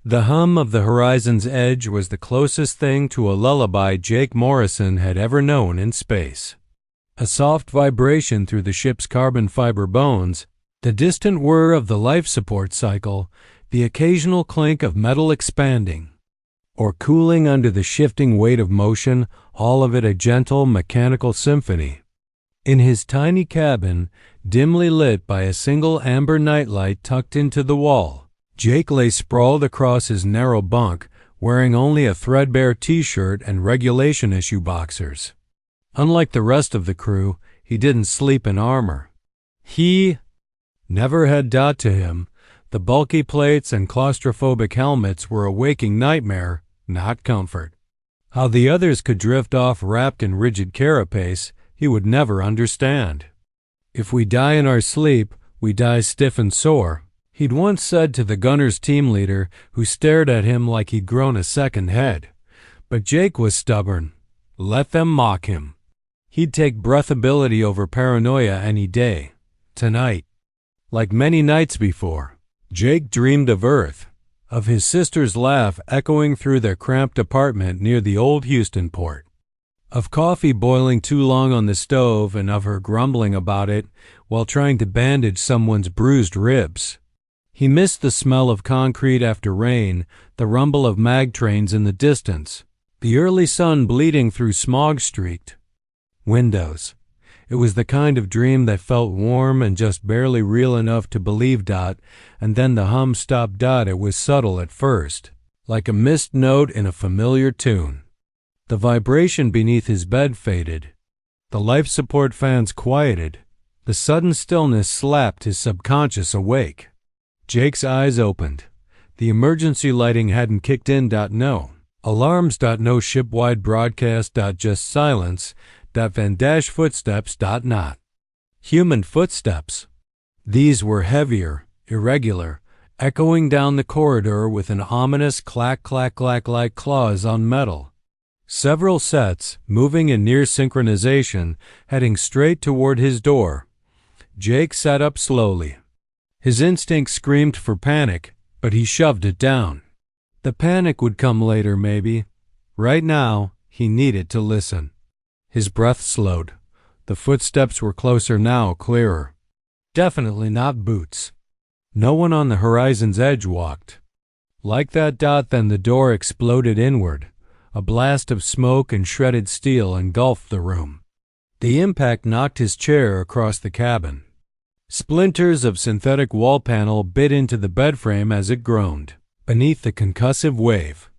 The hum of the horizon's edge was the closest thing to a lullaby Jake Morrison had ever known in space. A soft vibration through the ship's carbon fiber bones, the distant whir of the life support cycle, the occasional clink of metal expanding or cooling under the shifting weight of motion, all of it a gentle mechanical symphony. In his tiny cabin, dimly lit by a single amber nightlight tucked into the wall, Jake lay sprawled across his narrow bunk, wearing only a threadbare t-shirt and regulation issue boxers. Unlike the rest of the crew, he didn't sleep in armor. He never had dot to him. The bulky plates and claustrophobic helmets were a waking nightmare, not comfort. How the others could drift off wrapped in rigid carapace, he would never understand. If we die in our sleep, we die stiff and sore, he'd once said to the gunner's team leader, who stared at him like he'd grown a second head. But Jake was stubborn. Let them mock him. He'd take breathability over paranoia any day. Tonight. Like many nights before, Jake dreamed of Earth, of his sister's laugh echoing through their cramped apartment near the old Houston port, of coffee boiling too long on the stove and of her grumbling about it while trying to bandage someone's bruised ribs. He missed the smell of concrete after rain, the rumble of mag trains in the distance, the early sun bleeding through smog-streaked windows. It was the kind of dream that felt warm and just barely real enough to believe. And then the hum stopped. It was subtle at first, like a missed note in a familiar tune. The vibration beneath his bed faded. The life support fans quieted. The sudden stillness slapped his subconscious awake. Jake's eyes opened. The emergency lighting hadn't kicked in. No. Alarms. No ship-wide broadcast. Just silence. Footsteps. Not human footsteps. These were heavier, irregular, echoing down the corridor with an ominous clack-clack-clack like claws on metal. Several sets, moving in near synchronization, heading straight toward his door. Jake sat up slowly. His instinct screamed for panic, but he shoved it down. The panic would come later, maybe. Right now, he needed to listen. His breath slowed. The footsteps were closer now, clearer. Definitely not boots. No one on the horizon's edge walked. Like that. Then the door exploded inward. A blast of smoke and shredded steel engulfed the room. The impact knocked his chair across the cabin. Splinters of synthetic wall panel bit into the bed frame as it groaned. Beneath the concussive wave,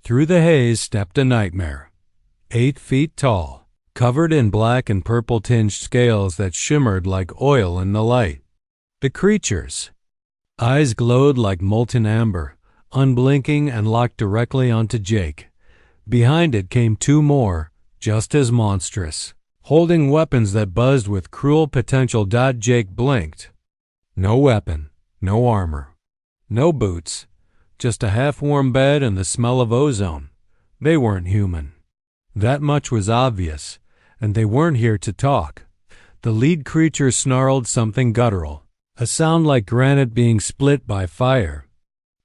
through the haze stepped a nightmare. 8 feet tall, covered in black and purple-tinged scales that shimmered like oil in the light. The creature's eyes glowed like molten amber, unblinking and locked directly onto Jake. Behind it came 2 more, just as monstrous, holding weapons that buzzed with cruel potential. Jake blinked. No weapon, no armor, no boots, just a half-warm bed and the smell of ozone. They weren't human. That much was obvious, and they weren't here to talk. The lead creature snarled something guttural, a sound like granite being split by fire.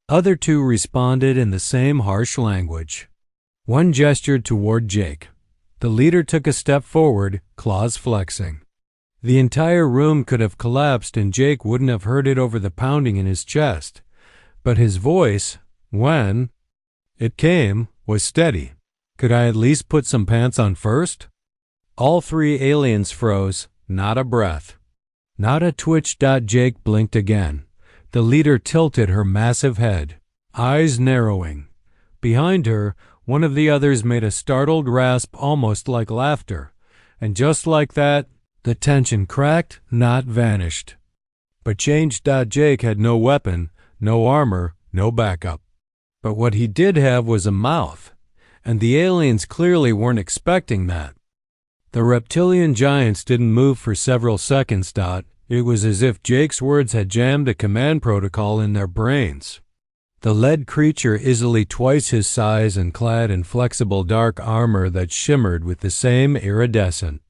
Other 2 responded in the same harsh language. One gestured toward Jake. The leader took a step forward, claws flexing. The entire room could have collapsed and Jake wouldn't have heard it over the pounding in his chest. But his voice, when it came, was steady. Could I at least put some pants on first? All 3 aliens froze, not a breath. Not a twitch. Jake blinked again. The leader tilted her massive head, eyes narrowing. Behind her, one of the others made a startled rasp almost like laughter, and just like that, the tension cracked, not vanished. But changed. Jake had no weapon, no armor, no backup. But what he did have was a mouth, and the aliens clearly weren't expecting that. The reptilian giants didn't move for several seconds. It was as if Jake's words had jammed a command protocol in their brains. The lead creature, easily twice his size and clad in flexible dark armor that shimmered with the same iridescent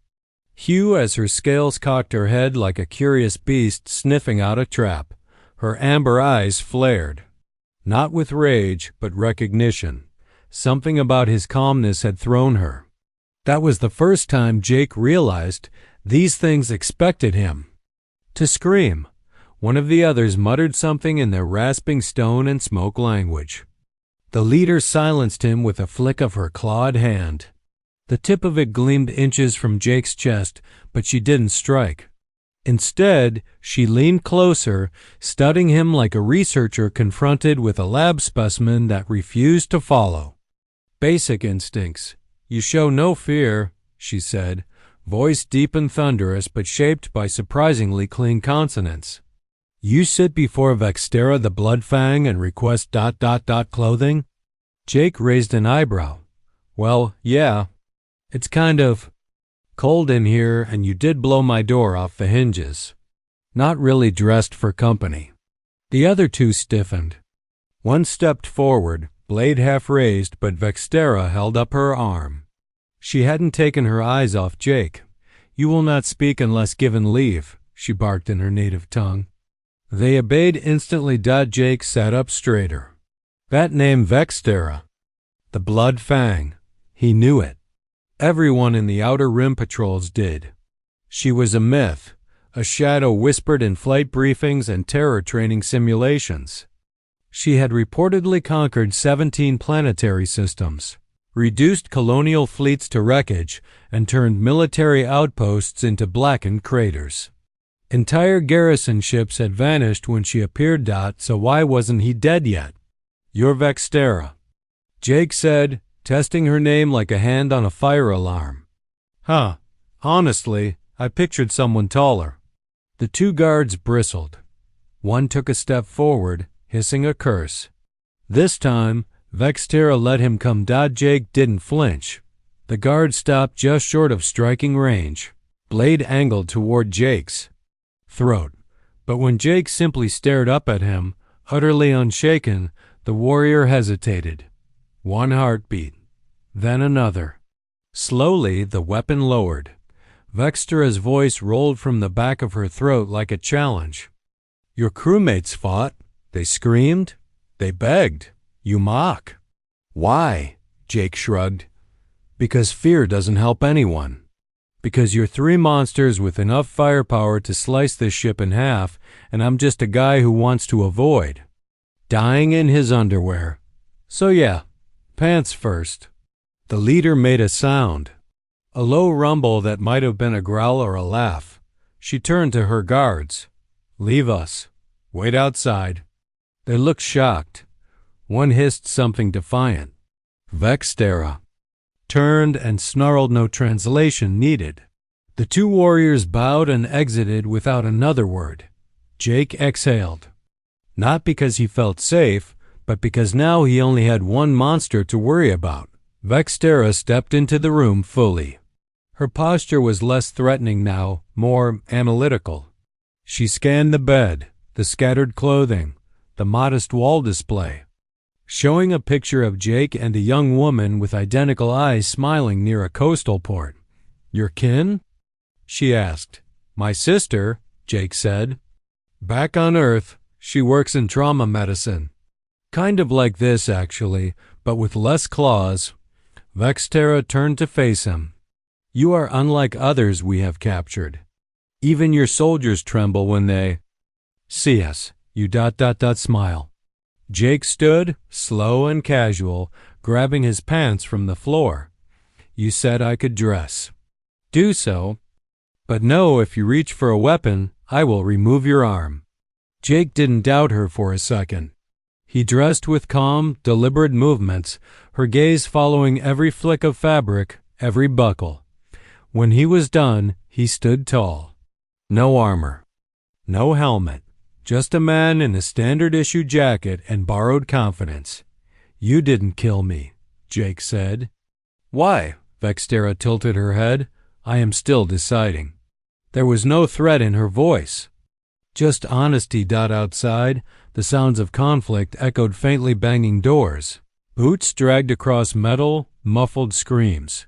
hue as her scales, cocked her head like a curious beast sniffing out a trap. Her amber eyes flared. Not with rage, but recognition. Something about his calmness had thrown her. That was the first time Jake realized these things expected him to scream. One of the others muttered something in their rasping stone and smoke language. The leader silenced him with a flick of her clawed hand. The tip of it gleamed inches from Jake's chest, but she didn't strike. Instead, she leaned closer, studying him like a researcher confronted with a lab specimen that refused to follow. "Basic instincts. You show no fear," she said, voice deep and thunderous but shaped by surprisingly clean consonants. "You sit before Vextera the Blood Fang and request ... clothing?" Jake raised an eyebrow. "Well, yeah. It's kind of cold in here, and you did blow my door off the hinges. Not really dressed for company." The other two stiffened. One stepped forward, blade half raised, but Vextera held up her arm. She hadn't taken her eyes off Jake. "You will not speak unless given leave," she barked in her native tongue. They obeyed instantly. Jake sat up straighter. That name, Vextera, the Blood Fang, he knew it. Everyone in the Outer Rim patrols did. She was a myth, a shadow whispered in flight briefings and terror training simulations. She had reportedly conquered 17 planetary systems, reduced colonial fleets to wreckage, and turned military outposts into blackened craters. Entire garrison ships had vanished when she appeared. So why wasn't he dead yet? "You're Vextera," Jake said, testing her name like a hand on a fire alarm. "Huh. Honestly, I pictured someone taller." The two guards bristled. One took a step forward, hissing a curse. This time, Vextera let him come. Jake didn't flinch. The guard stopped just short of striking range, blade angled toward Jake's throat. But when Jake simply stared up at him, utterly unshaken, the warrior hesitated. One heartbeat, then another. Slowly, the weapon lowered. Vextera's voice rolled from the back of her throat like a challenge. "Your crewmates fought. They screamed. They begged. You mock." "Why?" Jake shrugged. "Because fear doesn't help anyone. Because you're three monsters with enough firepower to slice this ship in half, and I'm just a guy who wants to avoid dying in his underwear. So yeah, pants first." The leader made a sound, a low rumble that might have been a growl or a laugh. She turned to her guards. "Leave us. Wait outside." They looked shocked. One hissed something defiant. Vextera turned and snarled, no translation needed. The two warriors bowed and exited without another word. Jake exhaled. Not because he felt safe, but because now he only had one monster to worry about. Vextera stepped into the room fully. Her posture was less threatening now, more analytical. She scanned the bed, the scattered clothing, the modest wall display, showing a picture of Jake and a young woman with identical eyes smiling near a coastal port. "Your kin?" she asked. "My sister," Jake said. "Back on Earth, she works in trauma medicine. Kind of like this, actually, but with less claws." Vextera turned to face him. "You are unlike others we have captured. Even your soldiers tremble when they see us. You ... smile." Jake stood, slow and casual, grabbing his pants from the floor. "You said I could dress. Do so. But no, if you reach for a weapon, I will remove your arm." Jake didn't doubt her for a second. He dressed with calm, deliberate movements, her gaze following every flick of fabric, every buckle. When he was done, he stood tall. No armor. No helmet. Just a man in a standard-issue jacket and borrowed confidence. "You didn't kill me," Jake said. "Why?" Vextera tilted her head. "I am still deciding." There was no threat in her voice. Just honesty. Outside, the sounds of conflict echoed faintly, banging doors. Boots dragged across metal, muffled screams.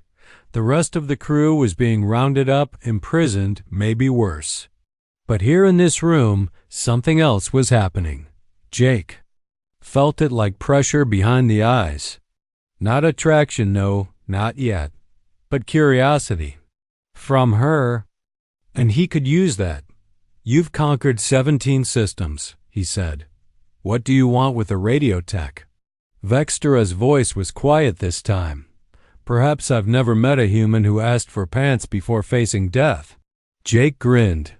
The rest of the crew was being rounded up, imprisoned, maybe worse. But here in this room, something else was happening. Jake. Felt it like pressure behind the eyes. Not attraction, no, not yet, but curiosity. From her, and he could use that. You've conquered 17 systems, he said. What do you want with a radio tech? Vextera's voice was quiet this time. Perhaps I've never met a human who asked for pants before facing death. Jake grinned.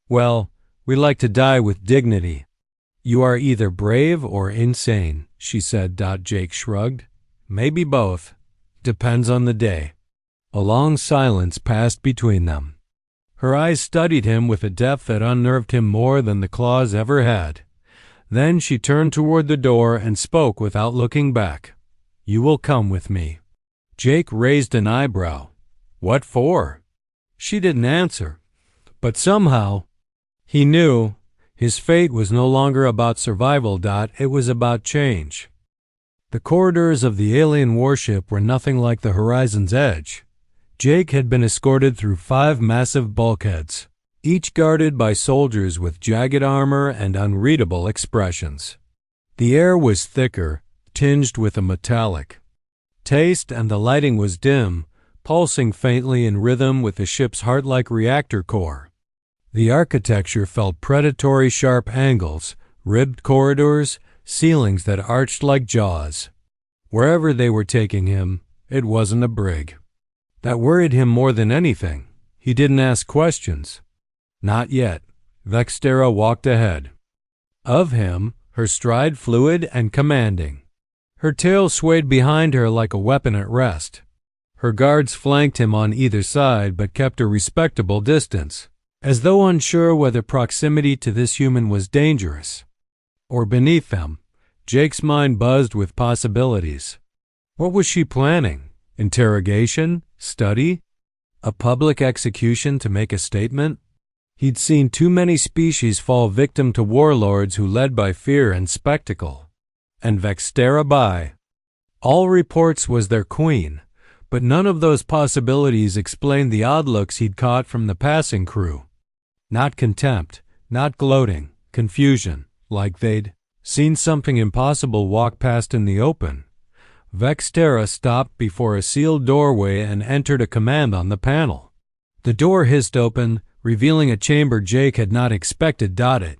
Well, we like to die with dignity. You are either brave or insane, she said. Jake shrugged. Maybe both. Depends on the day. A long silence passed between them. Her eyes studied him with a depth that unnerved him more than the claws ever had. Then she turned toward the door and spoke without looking back. You will come with me. Jake raised an eyebrow. What for? She didn't answer. But somehow, he knew his fate was no longer about survival. It was about change. The corridors of the alien warship were nothing like the horizon's edge. Jake had been escorted through 5 massive bulkheads, each guarded by soldiers with jagged armor and unreadable expressions. The air was thicker, tinged with a metallic taste, and the lighting was dim, pulsing faintly in rhythm with the ship's heart-like reactor core. The architecture felt predatory, sharp angles, ribbed corridors, ceilings that arched like jaws. Wherever they were taking him, it wasn't a brig. That worried him more than anything. He didn't ask questions. Not yet. Vextera walked ahead. Of him, her stride fluid and commanding. Her tail swayed behind her like a weapon at rest. Her guards flanked him on either side but kept a respectable distance, as though unsure whether proximity to this human was dangerous. Or beneath them, Jake's mind buzzed with possibilities. What was she planning? Interrogation? Study? A public execution to make a statement? He'd seen too many species fall victim to warlords who led by fear and spectacle. And Vextera by all reports was their queen, but none of those possibilities explained the odd looks he'd caught from the passing crew. Not contempt, not gloating, confusion, like they'd seen something impossible walk past in the open. Vextera stopped before a sealed doorway and entered a command on the panel. The door hissed open, revealing a chamber Jake had not expected. It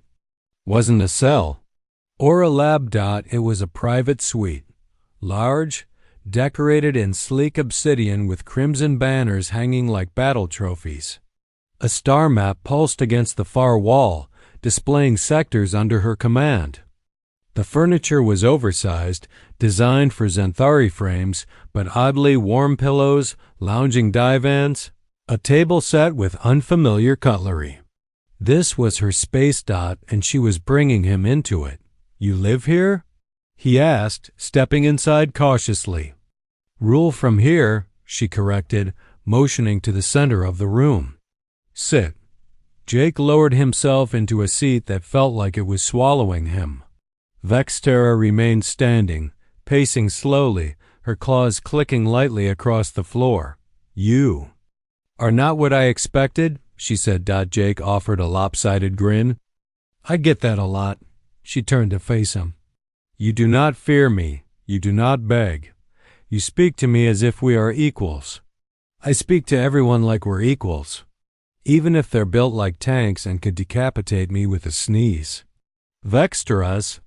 wasn't a cell or a lab. It was a private suite, large, decorated in sleek obsidian with crimson banners hanging like battle trophies. A star map pulsed against the far wall, displaying sectors under her command. The furniture was oversized, designed for Zenthari frames, but oddly warm pillows, lounging divans, a table set with unfamiliar cutlery. This was her space. And she was bringing him into it. You live here? He asked, stepping inside cautiously. Rule from here, she corrected, motioning to the center of the room. Sit. Jake lowered himself into a seat that felt like it was swallowing him. Vextera remained standing, pacing slowly, her claws clicking lightly across the floor. You are not what I expected, she said. Jake offered a lopsided grin. I get that a lot. She turned to face him. You do not fear me. You do not beg. You speak to me as if we are equals. I speak to everyone like we're equals, even if they're built like tanks and could decapitate me with a sneeze. Vextera's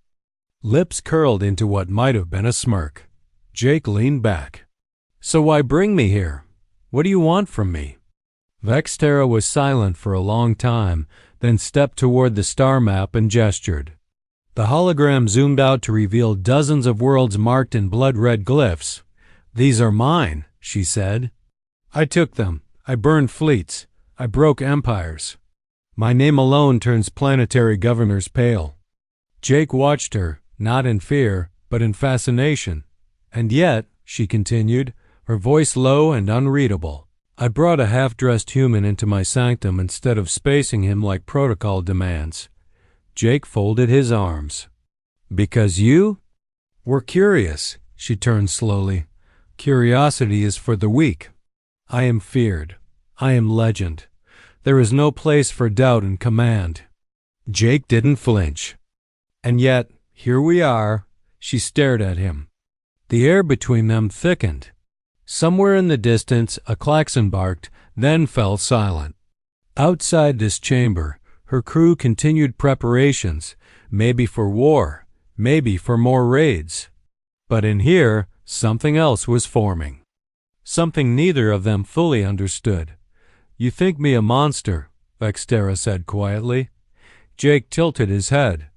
lips curled into what might have been a smirk. Jake leaned back. So why bring me here? What do you want from me? Vextera was silent for a long time, then stepped toward the star map and gestured. The hologram zoomed out to reveal dozens of worlds marked in blood-red glyphs. These are mine, she said. I took them. I burned fleets. I broke empires. My name alone turns planetary governors pale. Jake watched her, not in fear, but in fascination. And yet, she continued, her voice low and unreadable, I brought a half-dressed human into my sanctum instead of spacing him like protocol demands. Jake folded his arms. Because you were curious, she turned slowly. Curiosity is for the weak. I am feared. I am legend. There is no place for doubt in command. Jake didn't flinch. And yet, here we are, She stared at him. The air between them thickened. Somewhere in the distance, a klaxon barked, then fell silent. Outside this chamber, her crew continued preparations, maybe for war, maybe for more raids. But in here, something else was forming. Something neither of them fully understood. "You think me a monster," Vextera said quietly. Jake tilted his head.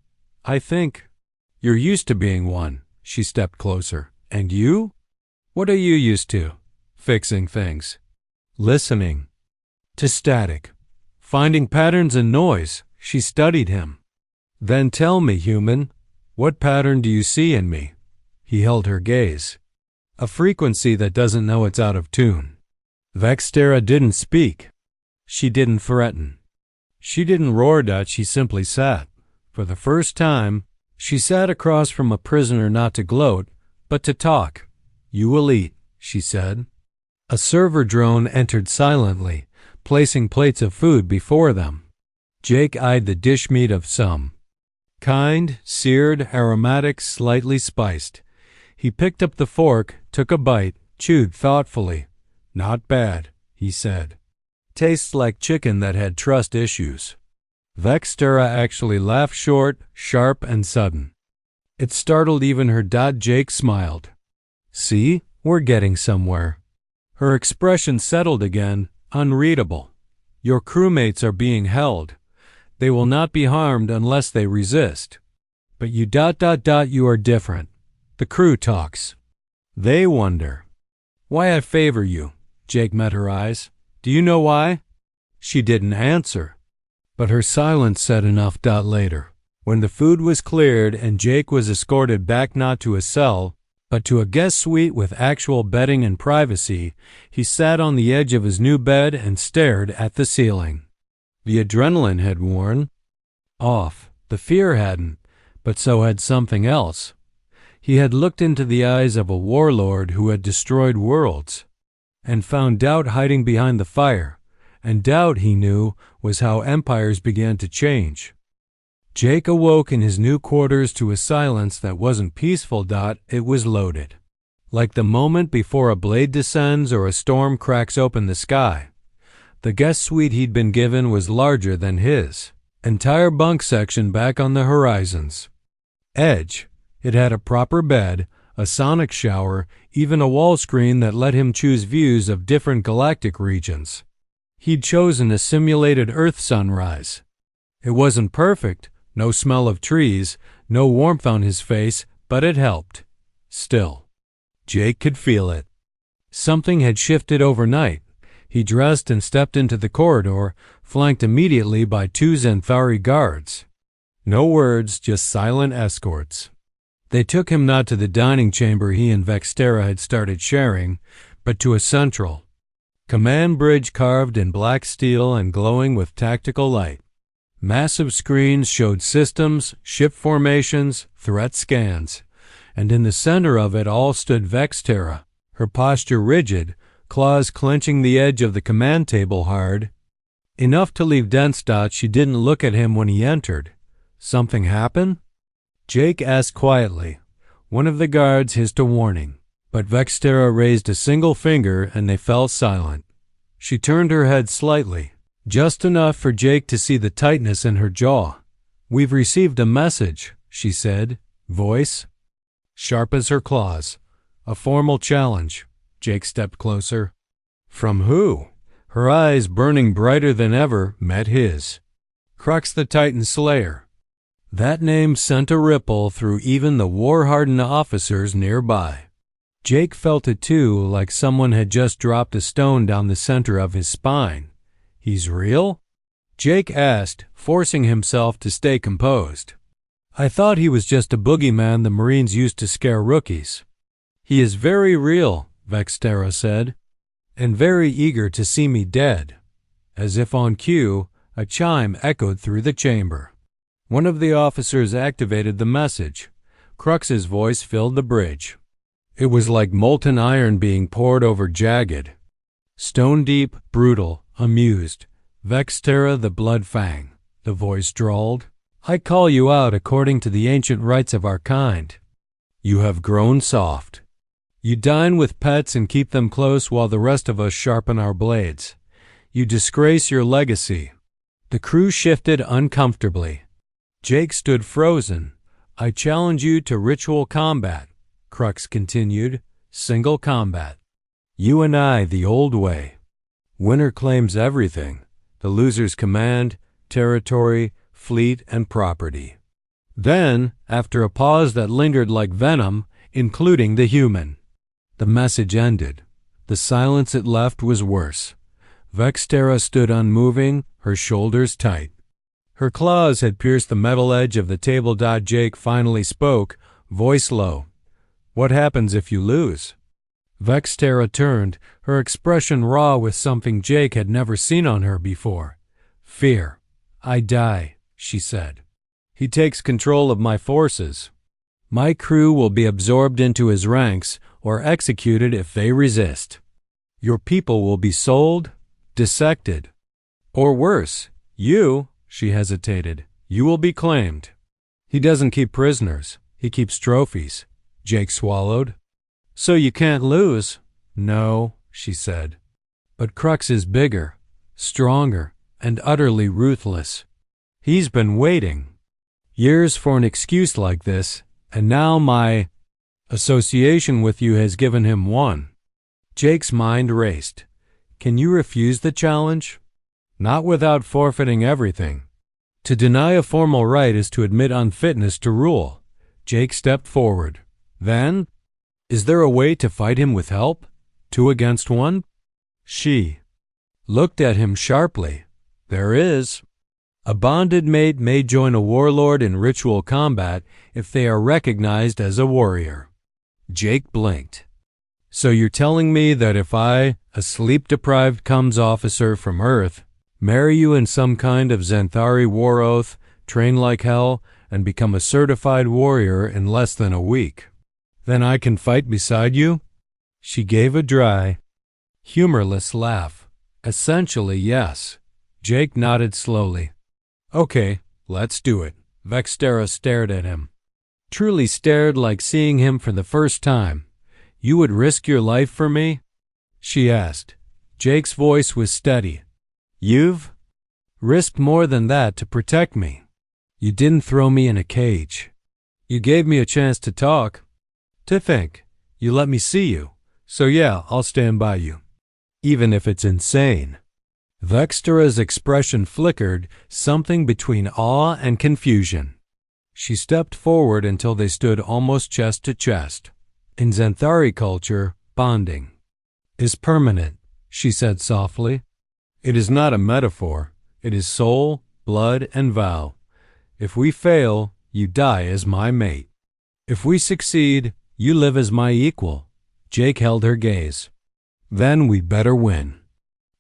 "I think you're used to being one." She stepped closer. "And you? What are you used to?" "Fixing things. Listening. To static. Finding patterns in noise." She studied him. "Then tell me, human, what pattern do you see in me?" He held her gaze. "A frequency that doesn't know it's out of tune." Vextera didn't speak. She didn't threaten. She didn't roar that, she simply sat. For the first time, she sat across from a prisoner not to gloat, but to talk. "You will eat," she said. A server drone entered silently, placing plates of food before them. Jake eyed the dish meat of some. Kind, seared, aromatic, slightly spiced. He picked up the fork, took a bite, chewed thoughtfully. "Not bad," he said. "Tastes like chicken that had trust issues." Vextera actually laughed short, sharp, and sudden. It startled even her. Jake smiled. "See, we're getting somewhere." Her expression settled again, unreadable. "Your crewmates are being held. They will not be harmed unless they resist. But you ... you are different. The crew talks. They wonder why I favor you." Jake met her eyes. "Do you know why?" She didn't answer, but her silence said enough. Later, when the food was cleared and Jake was escorted back not to a cell, but to a guest suite with actual bedding and privacy, he sat on the edge of his new bed and stared at the ceiling. The adrenaline had worn off. The fear hadn't, but so had something else. He had looked into the eyes of a warlord who had destroyed worlds, and found doubt hiding behind the fire, and doubt, he knew, was how empires began to change. Jake awoke in his new quarters to a silence that wasn't peaceful. It was loaded. Like the moment before a blade descends or a storm cracks open the sky. The guest suite he'd been given was larger than his entire bunk section back on the horizons edge. It had a proper bed, a sonic shower, even a wall screen that let him choose views of different galactic regions. He'd chosen a simulated Earth sunrise. It wasn't perfect, no smell of trees, no warmth on his face, but it helped. Still, Jake could feel it. Something had shifted overnight. He dressed and stepped into the corridor, flanked immediately by 2 Zenthari guards. No words, just silent escorts. They took him not to the dining chamber he and Vextera had started sharing, but to a central command bridge carved in black steel and glowing with tactical light. Massive screens showed systems, ship formations, threat scans, and in the center of it all stood Vextera, her posture rigid, claws clenching the edge of the command table hard. Enough to leave dense. She didn't look at him when he entered. "Something happen?" Jake asked quietly. One of the guards hissed a warning, but Vextera raised a single finger and they fell silent. She turned her head slightly, just enough for Jake to see the tightness in her jaw. "We've received a message," she said, voice sharp as her claws. "A formal challenge." Jake stepped closer. "From who?" Her eyes, burning brighter than ever, met his. "Crux the Titan Slayer." That name sent a ripple through even the war-hardened officers nearby. Jake felt it too, like someone had just dropped a stone down the center of his spine. "He's real?" Jake asked, forcing himself to stay composed. "I thought he was just a boogeyman the Marines used to scare rookies." "He is very real," Vextera said, "and very eager to see me dead." As if on cue, a chime echoed through the chamber. One of the officers activated the message. Crux's voice filled the bridge. It was like molten iron being poured over jagged. Stone deep, brutal, amused. "Vextera the Blood Fang," the voice drawled. "I call you out according to the ancient rites of our kind. You have grown soft. You dine with pets and keep them close while the rest of us sharpen our blades. You disgrace your legacy." The crew shifted uncomfortably. Jake stood frozen. "I challenge you to ritual combat," Crux continued. "Single combat. You and I the old way. Winner claims everything. The loser's command, territory, fleet, and property." Then, after a pause that lingered like venom, "including the human." The message ended. The silence it left was worse. Vextera stood unmoving, her shoulders tight. Her claws had pierced the metal edge of the table. Jake finally spoke, voice low. "What happens if you lose?" Vextera turned, her expression raw with something Jake had never seen on her before. "Fear. I die," she said. "He takes control of my forces. My crew will be absorbed into his ranks or executed if they resist. Your people will be sold, dissected. Or worse, you," she hesitated, "you will be claimed." "He doesn't keep prisoners. He keeps trophies," Jake swallowed. "So you can't lose." "No," she said. "But Crux is bigger, stronger, and utterly ruthless. He's been waiting years for an excuse like this, and now my association with you has given him one." Jake's mind raced. "Can you refuse the challenge?" "Not without forfeiting everything. To deny a formal right is to admit unfitness to rule." Jake stepped forward. "Then, is there a way to fight him with help? 2 against 1? She looked at him sharply. "There is. A bonded mate may join a warlord in ritual combat if they are recognized as a warrior." Jake blinked. "So you're telling me that if I, a sleep-deprived comms officer from Earth, marry you in some kind of Zenthari war oath, train like hell, and become a certified warrior in less than a week, then I can fight beside you?" She gave a dry, humorless laugh. "Essentially, yes." Jake nodded slowly. "Okay, let's do it." Vextera stared at him. Truly stared, like seeing him for the first time. "You would risk your life for me?" she asked. Jake's voice was steady. "You've risked more than that to protect me. You didn't throw me in a cage. You gave me a chance to talk, to think. You let me see you. So yeah, I'll stand by you, even if it's insane." Vextera's expression flickered, something between awe and confusion. She stepped forward until they stood almost chest to chest. "In Zenthari culture, bonding is permanent," she said softly. "It is not a metaphor. It is soul, blood, and vow. If we fail, you die as my mate. If we succeed, you live as my equal." Jake held her gaze. "Then we better win."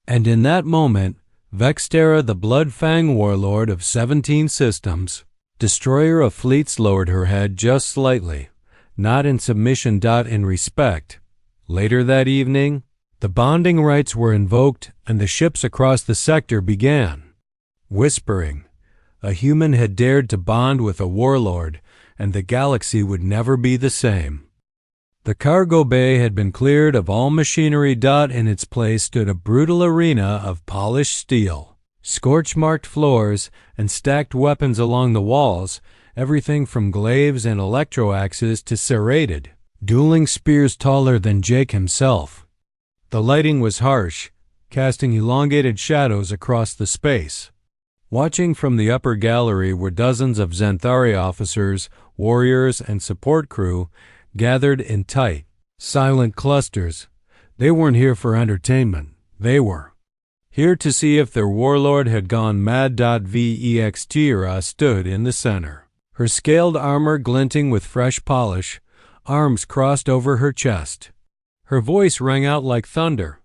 And in that moment, Vextera the Blood Fang warlord of 17 systems, destroyer of fleets, lowered her head just slightly, not in submission, in respect. Later that evening, the bonding rites were invoked and the ships across the sector began. Whispering, a human had dared to bond with a warlord, and the galaxy would never be the same. The cargo bay had been cleared of all machinery. In its place stood a brutal arena of polished steel, scorch-marked floors, and stacked weapons along the walls, everything from glaives and electro-axes to serrated, dueling spears taller than Jake himself. The lighting was harsh, casting elongated shadows across the space. Watching from the upper gallery were dozens of Zenthari officers, warriors, and support crew, gathered in tight, silent clusters. They weren't here for entertainment. They were here to see if their warlord had gone mad. Vextera stood in the center, her scaled armor glinting with fresh polish, arms crossed over her chest. Her voice rang out like thunder.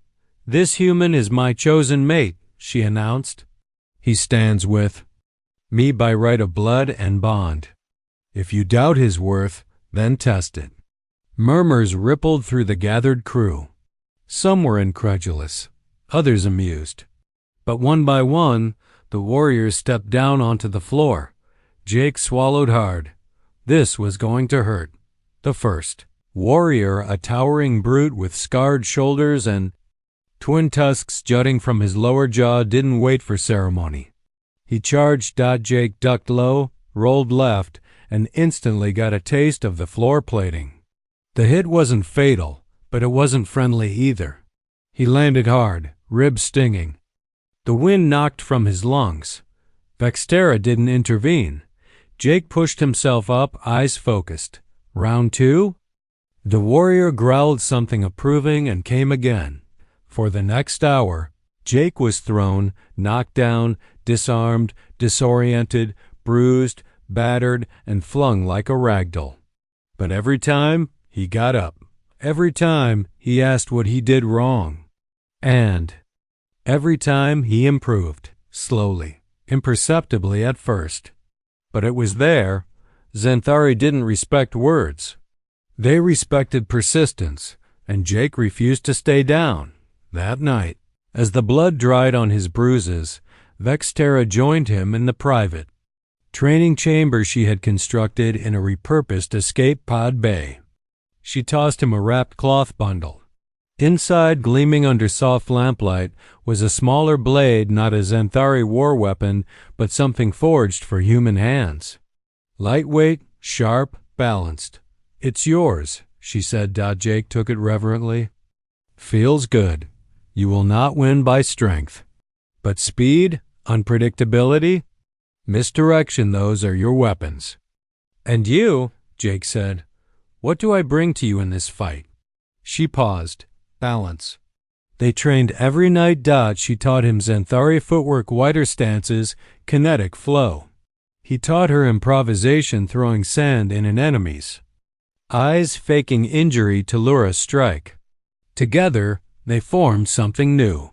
"This human is my chosen mate," she announced. "He stands with me by right of blood and bond. If you doubt his worth, then test it." Murmurs rippled through the gathered crew. Some were incredulous, others amused. But one by one, the warriors stepped down onto the floor. Jake swallowed hard. This was going to hurt. The first warrior, a towering brute with scarred shoulders and twin tusks jutting from his lower jaw, didn't wait for ceremony. He charged. Jake ducked low, rolled left, and instantly got a taste of the floor plating. The hit wasn't fatal, but it wasn't friendly either. He landed hard, ribs stinging. The wind knocked from his lungs. Vextera didn't intervene. Jake pushed himself up, eyes focused. Round two? The warrior growled something approving and came again. For the next hour, Jake was thrown, knocked down, disarmed, disoriented, bruised, battered, and flung like a ragdoll. But every time, he got up. Every time, he asked what he did wrong. And every time, he improved, slowly, imperceptibly at first. But it was there. Zenthari didn't respect words. They respected persistence, and Jake refused to stay down. That night, as the blood dried on his bruises, Vextera joined him in the private training chamber she had constructed in a repurposed escape pod bay. She tossed him a wrapped cloth bundle. Inside, gleaming under soft lamplight, was a smaller blade, not a Zenthari war weapon, but something forged for human hands. Lightweight, sharp, balanced. "It's yours," she said. Jake took it reverently. "Feels good. You will not win by strength. But speed, unpredictability, misdirection, those are your weapons." "And you," Jake said, "what do I bring to you in this fight?" She paused. Balance. They trained every night. She taught him Zenthari footwork, wider stances, kinetic flow. He taught her improvisation, throwing sand in an enemy's eyes, faking injury to lure a strike. Together, they formed something new.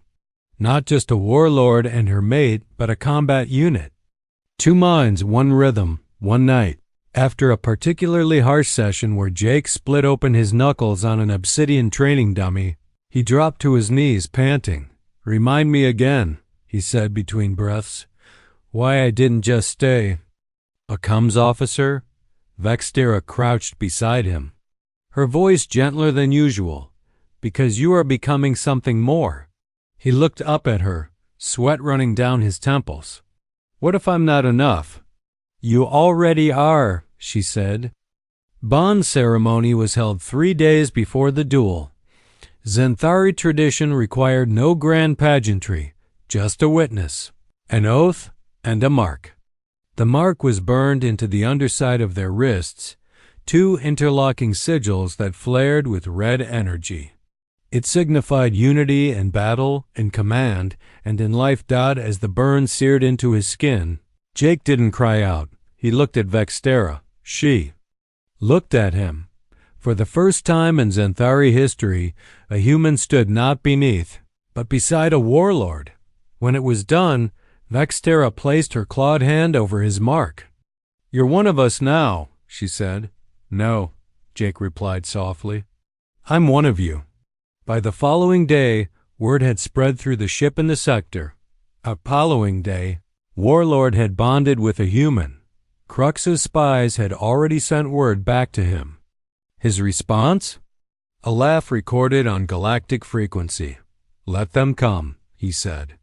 Not just a warlord and her mate, but a combat unit. Two minds, one rhythm, one night. After a particularly harsh session where Jake split open his knuckles on an obsidian training dummy, he dropped to his knees, panting. "Remind me again," he said between breaths, "why I didn't just stay." "A comms officer?" Vextera crouched beside him, her voice gentler than usual. "Because you are becoming something more." He looked up at her, sweat running down his temples. "What if I'm not enough?" "You already are," she said. Bond ceremony was held 3 days before the duel. Zenthari tradition required no grand pageantry, just a witness, an oath, and a mark. The mark was burned into the underside of their wrists, 2 interlocking sigils that flared with red energy. It signified unity in battle, in command, and in life. As the burn seared into his skin, Jake didn't cry out. He looked at Vextera. She looked at him. For the first time in Zenthari history, a human stood not beneath, but beside a warlord. When it was done, Vextera placed her clawed hand over his mark. "You're one of us now," she said. "No," Jake replied softly. "I'm one of you." By the following day, word had spread through the ship and the sector. A following day, Warlord had bonded with a human. Crux's spies had already sent word back to him. His response? A laugh recorded on galactic frequency. "Let them come," he said.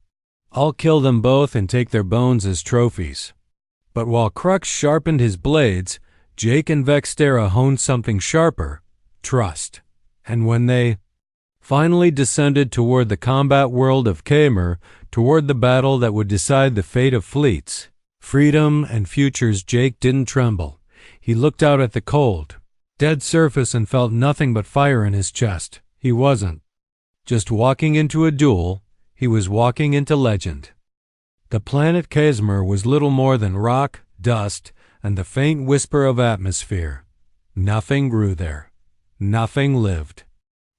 "I'll kill them both and take their bones as trophies." But while Crux sharpened his blades, Jake and Vextera honed something sharper, trust. And when they finally descended toward the combat world of Kamer, toward the battle that would decide the fate of fleets, freedom, and futures, Jake didn't tremble. He looked out at the cold, dead surface and felt nothing but fire in his chest. He wasn't just walking into a duel. He was walking into legend. The planet Kamer was little more than rock, dust, and the faint whisper of atmosphere. Nothing grew there. Nothing lived.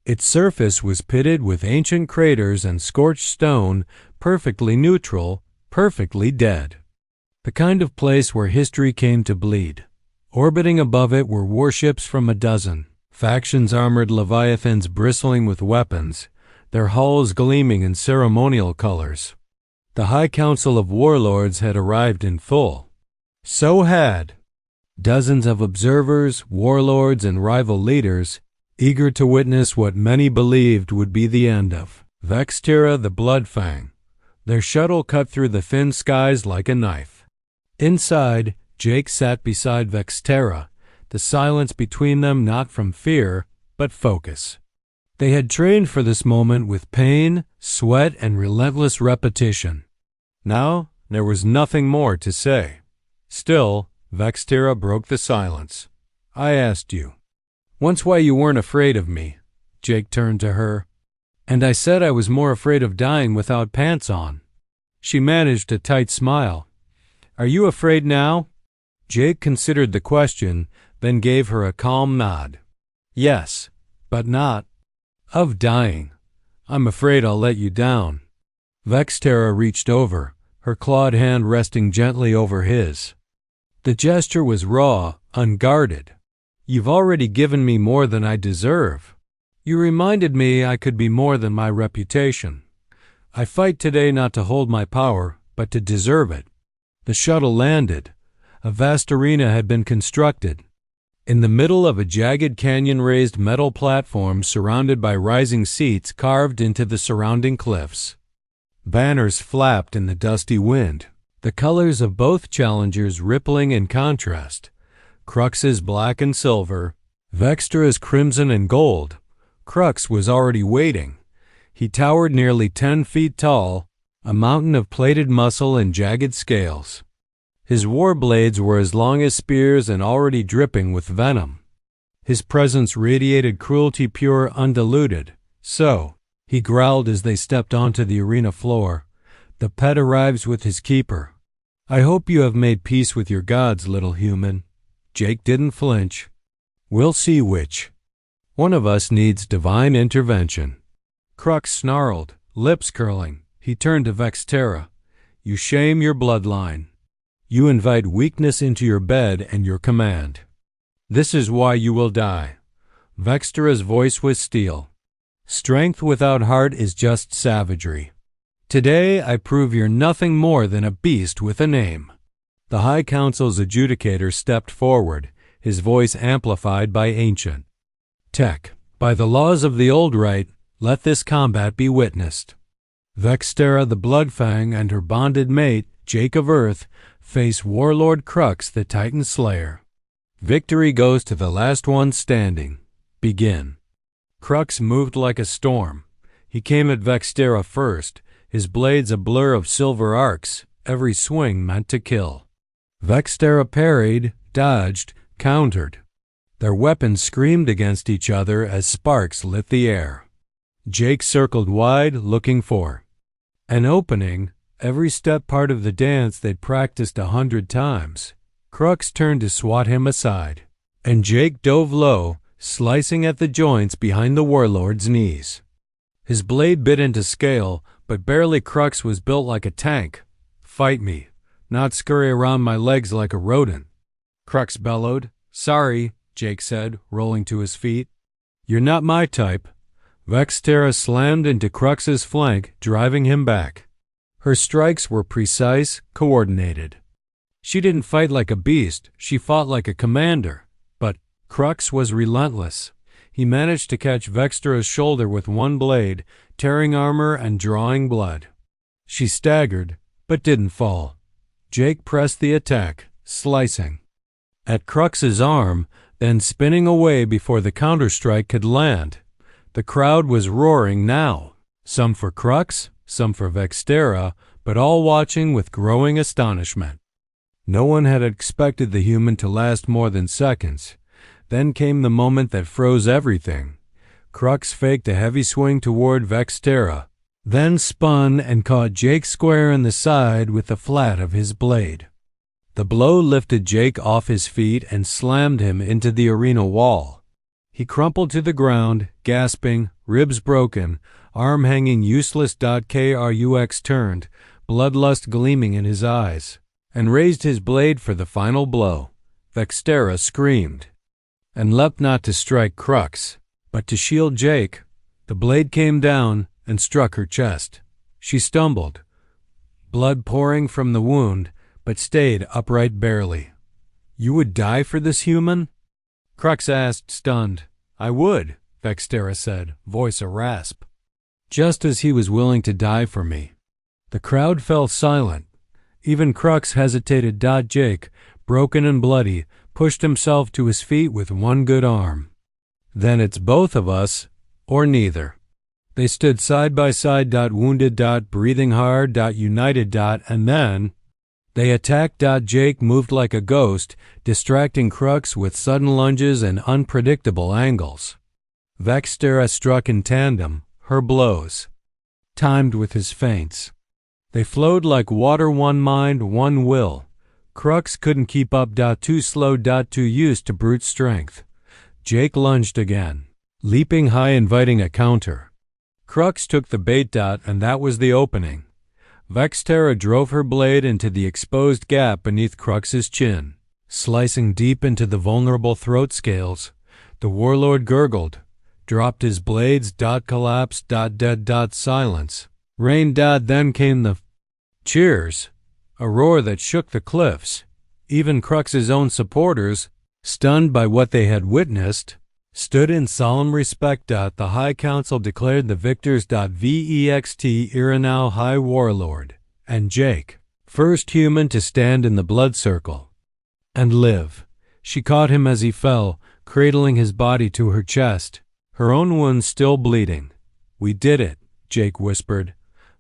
Its surface was pitted with ancient craters and scorched stone, perfectly neutral, perfectly dead. The kind of place where history came to bleed. Orbiting above it were warships from a dozen, factions armored leviathans bristling with weapons, their hulls gleaming in ceremonial colors. The High Council of Warlords had arrived in full. So had Dozens of observers, warlords, and rival leaders, eager to witness what many believed would be the end of Vextera the Blood Fang. Their shuttle cut through the thin skies like a knife. Inside, Jake sat beside Vextera, the silence between them not from fear, but focus. They had trained for this moment with pain, sweat, and relentless repetition. Now, there was nothing more to say. Still, Vextera broke the silence. "I asked you once why you weren't afraid of me." Jake turned to her. "And I said I was more afraid of dying without pants on." She managed a tight smile. "Are you afraid now?" Jake considered the question, then gave her a calm nod. "Yes, but not of dying. I'm afraid I'll let you down." Vextera reached over, her clawed hand resting gently over his. The gesture was raw, unguarded. "You've already given me more than I deserve. You reminded me I could be more than my reputation. I fight today not to hold my power, but to deserve it." The shuttle landed. A vast arena had been constructed. In the middle of a jagged canyon-raised metal platform surrounded by rising seats carved into the surrounding cliffs. Banners flapped in the dusty wind, the colors of both challengers rippling in contrast. Crux's black and silver, Vextera's crimson and gold. Crux was already waiting. He towered nearly 10 feet tall, a mountain of plated muscle and jagged scales. His war blades were as long as spears and already dripping with venom. His presence radiated cruelty pure, undiluted. "So," he growled as they stepped onto the arena floor, "the pet arrives with his keeper. I hope you have made peace with your gods, little human." Jake didn't flinch. "We'll see which one of us needs divine intervention." Crux snarled, lips curling. He turned to Vextera. "You shame your bloodline. You invite weakness into your bed and your command. This is why you will die." Vextera's voice was steel. "Strength without heart is just savagery. Today I prove you're nothing more than a beast with a name." The High Council's adjudicator stepped forward, his voice amplified by ancient tech. "By the laws of the old right, let this combat be witnessed. Vextera the Blood Fang and her bonded mate, Jake of Earth, face Warlord Crux the Titan Slayer. Victory goes to the last one standing. Begin." Crux moved like a storm. He came at Vextera first, his blades a blur of silver arcs, every swing meant to kill. Vextera parried, dodged, countered. Their weapons screamed against each other as sparks lit the air. Jake circled wide, looking for an opening, every step part of the dance they'd practiced 100 times. Crux turned to swat him aside, and Jake dove low, slicing at the joints behind the warlord's knees. His blade bit into scale, but barely. Crux was built like a tank. "Fight me, not scurry around my legs like a rodent," Crux bellowed. "Sorry," Jake said, rolling to his feet. "You're not my type." Vextera slammed into Crux's flank, driving him back. Her strikes were precise, coordinated. She didn't fight like a beast, she fought like a commander. But Crux was relentless. He managed to catch Vextera's shoulder with one blade, tearing armor and drawing blood. She staggered, but didn't fall. Jake pressed the attack, slicing at Crux's arm, then spinning away before the counterstrike could land. The crowd was roaring now, some for Crux, some for Vextera, but all watching with growing astonishment. No one had expected the human to last more than seconds. Then came the moment that froze everything. Crux faked a heavy swing toward Vextera, then spun and caught Jake square in the side with the flat of his blade. The blow lifted Jake off his feet and slammed him into the arena wall. He crumpled to the ground, gasping, ribs broken, arm hanging useless. Crux turned, bloodlust gleaming in his eyes, and raised his blade for the final blow. Vextera screamed and leapt not to strike Crux, but to shield Jake. The blade came down and struck her chest. She stumbled, blood pouring from the wound, but stayed upright barely. You would die for this human? Crux asked, stunned. I would, Vextera said, voice a rasp. Just as he was willing to die for me. The crowd fell silent. Even Crux hesitated. Jake, broken and bloody, pushed himself to his feet with one good arm. Then it's both of us, or neither. They stood side by side. Wounded. Breathing hard. United. And then they attacked. Jake moved like a ghost, distracting Crux with sudden lunges and unpredictable angles. Vextera struck in tandem, her blows timed with his feints. They flowed like water, one mind, one will. Crux couldn't keep up. Too slow. Too used to brute strength. Jake lunged again, leaping high, inviting a counter. Crux took the bait. And that was the opening. Vextera drove her blade into the exposed gap beneath Crux's chin, slicing deep into the vulnerable throat scales. The warlord gurgled, dropped his blades. Collapsed. Dead. Silence. Rain. Then came the cheers, a roar that shook the cliffs. Even Crux's own supporters, stunned by what they had witnessed, stood in solemn respect. The High Council declared the victors. Vext Iranau High Warlord, and Jake, first human to stand in the blood circle and live. She caught him as he fell, cradling his body to her chest, her own wounds still bleeding. We did it, Jake whispered.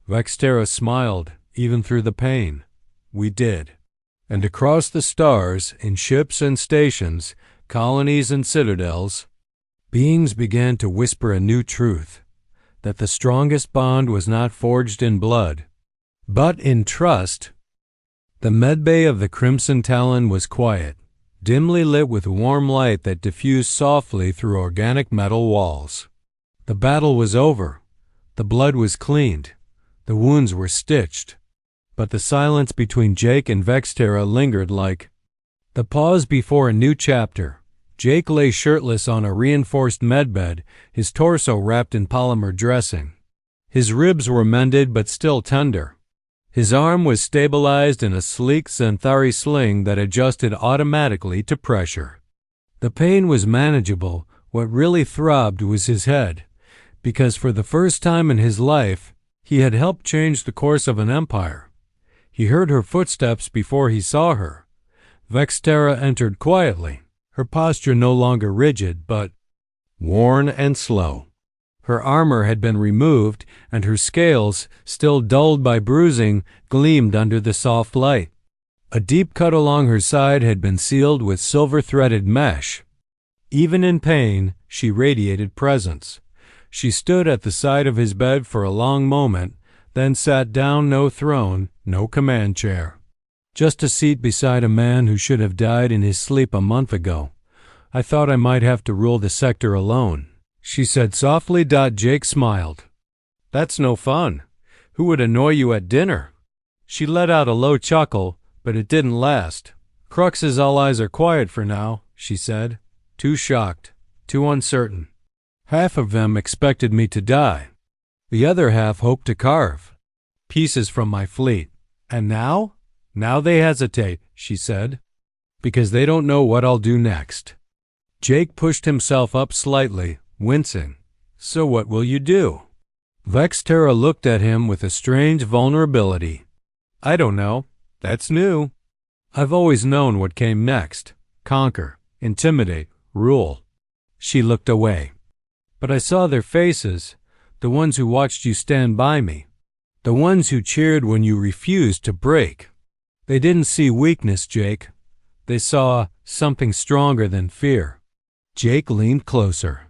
Vextera smiled, even through the pain. We did. And across the stars, in ships and stations, colonies and citadels, beings began to whisper a new truth, that the strongest bond was not forged in blood, but in trust. The medbay of the Crimson Talon was quiet, dimly lit with warm light that diffused softly through organic metal walls. The battle was over. The blood was cleaned. The wounds were stitched. But the silence between Jake and Vextera lingered, like the pause before a new chapter. Jake lay shirtless on a reinforced medbed, his torso wrapped in polymer dressing. His ribs were mended but still tender. His arm was stabilized in a sleek Zenthari sling that adjusted automatically to pressure. The pain was manageable. What really throbbed was his head, because for the first time in his life, he had helped change the course of an empire. He heard her footsteps before he saw her. Vextera entered quietly, her posture no longer rigid, but worn and slow. Her armor had been removed, and her scales, still dulled by bruising, gleamed under the soft light. A deep cut along her side had been sealed with silver-threaded mesh. Even in pain, she radiated presence. She stood at the side of his bed for a long moment, then sat down. No throne, no command chair. Just a seat beside a man who should have died in his sleep a month ago. I thought I might have to rule the sector alone, she said softly. Jake smiled. That's no fun. Who would annoy you at dinner? She let out a low chuckle, but it didn't last. Crux's allies are quiet for now, she said. Too shocked, too uncertain. Half of them expected me to die. The other half hoped to carve pieces from my fleet. And now? Now they hesitate, she said, because they don't know what I'll do next. Jake pushed himself up slightly, wincing. So what will you do? Vextera looked at him with a strange vulnerability. I don't know. That's new. I've always known what came next. Conquer, intimidate, rule. She looked away. But I saw their faces, the ones who watched you stand by me, the ones who cheered when you refused to break. They didn't see weakness, Jake. They saw something stronger than fear. Jake leaned closer.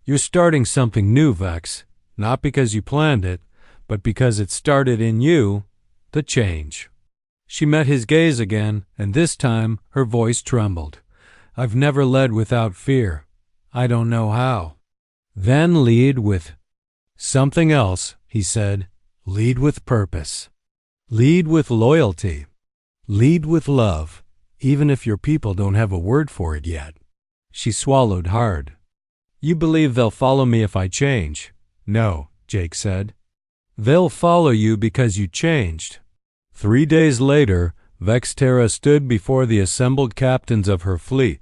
You're starting something new, Vex, not because you planned it, but because it started in you, the change. She met his gaze again, and this time her voice trembled. I've never led without fear. I don't know how. Then lead with something else, he said. Lead with purpose. Lead with loyalty. Lead with love, even if your people don't have a word for it yet. She swallowed hard. You believe they'll follow me if I change? No, Jake said. They'll follow you because you changed. 3 days later, Vextera stood before the assembled captains of her fleet.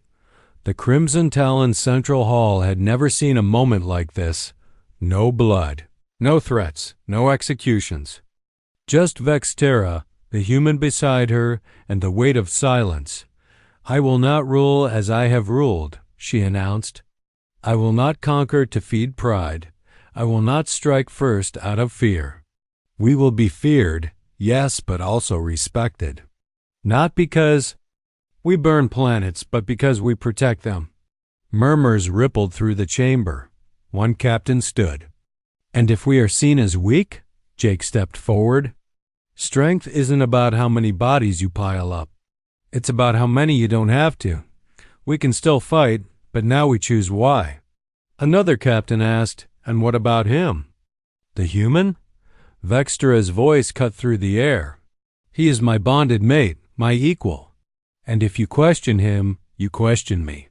The Crimson Talon's central hall had never seen a moment like this. No blood, no threats, no executions. Just Vextera, the human beside her, and the weight of silence. "I will not rule as I have ruled," she announced. "I will not conquer to feed pride. I will not strike first out of fear. We will be feared, yes, but also respected. Not because we burn planets, but because we protect them." Murmurs rippled through the chamber. One captain stood. "And if we are seen as weak?" Jake stepped forward. "Strength isn't about how many bodies you pile up. It's about how many you don't have to. We can still fight, but now we choose why." Another captain asked, "And what about him?" "The human?" Vextera's voice cut through the air. "He is my bonded mate, my equal. And if you question him, you question me."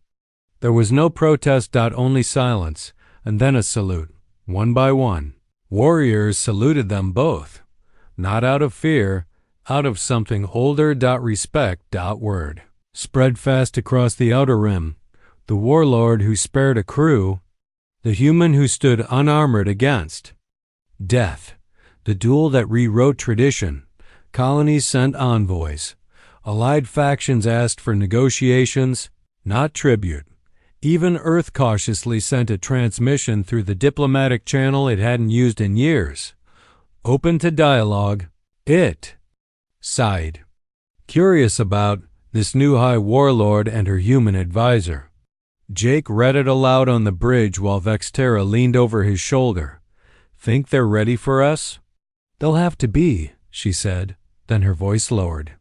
There was no protest, only silence, and then a salute, one by one. Warriors saluted them both. Not out of fear, out of something older. Respect. Word spread fast across the outer rim. The warlord who spared a crew, the human who stood unarmored against death. The duel that rewrote tradition. Colonies sent envoys. Allied factions asked for negotiations, not tribute. Even Earth cautiously sent a transmission through the diplomatic channel it hadn't used in years. Open to dialogue, it sighed. Curious about this new High Warlord and her human advisor. Jake read it aloud on the bridge while Vextera leaned over his shoulder. "Think they're ready for us?" "They'll have to be," she said. Then her voice lowered.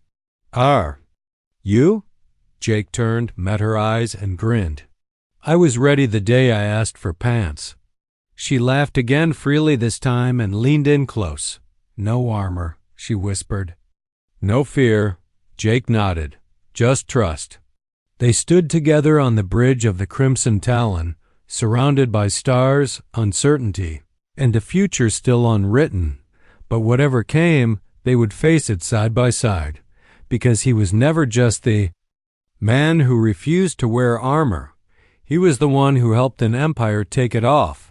"Are you?" Jake turned, met her eyes, and grinned. "I was ready the day I asked for pants." She laughed again, freely this time, and leaned in close. "No armor," she whispered. "No fear." Jake nodded. "Just trust." They stood together on the bridge of the Crimson Talon, surrounded by stars, uncertainty, and a future still unwritten. But whatever came, they would face it side by side, because he was never just the man who refused to wear armor. He was the one who helped an empire take it off.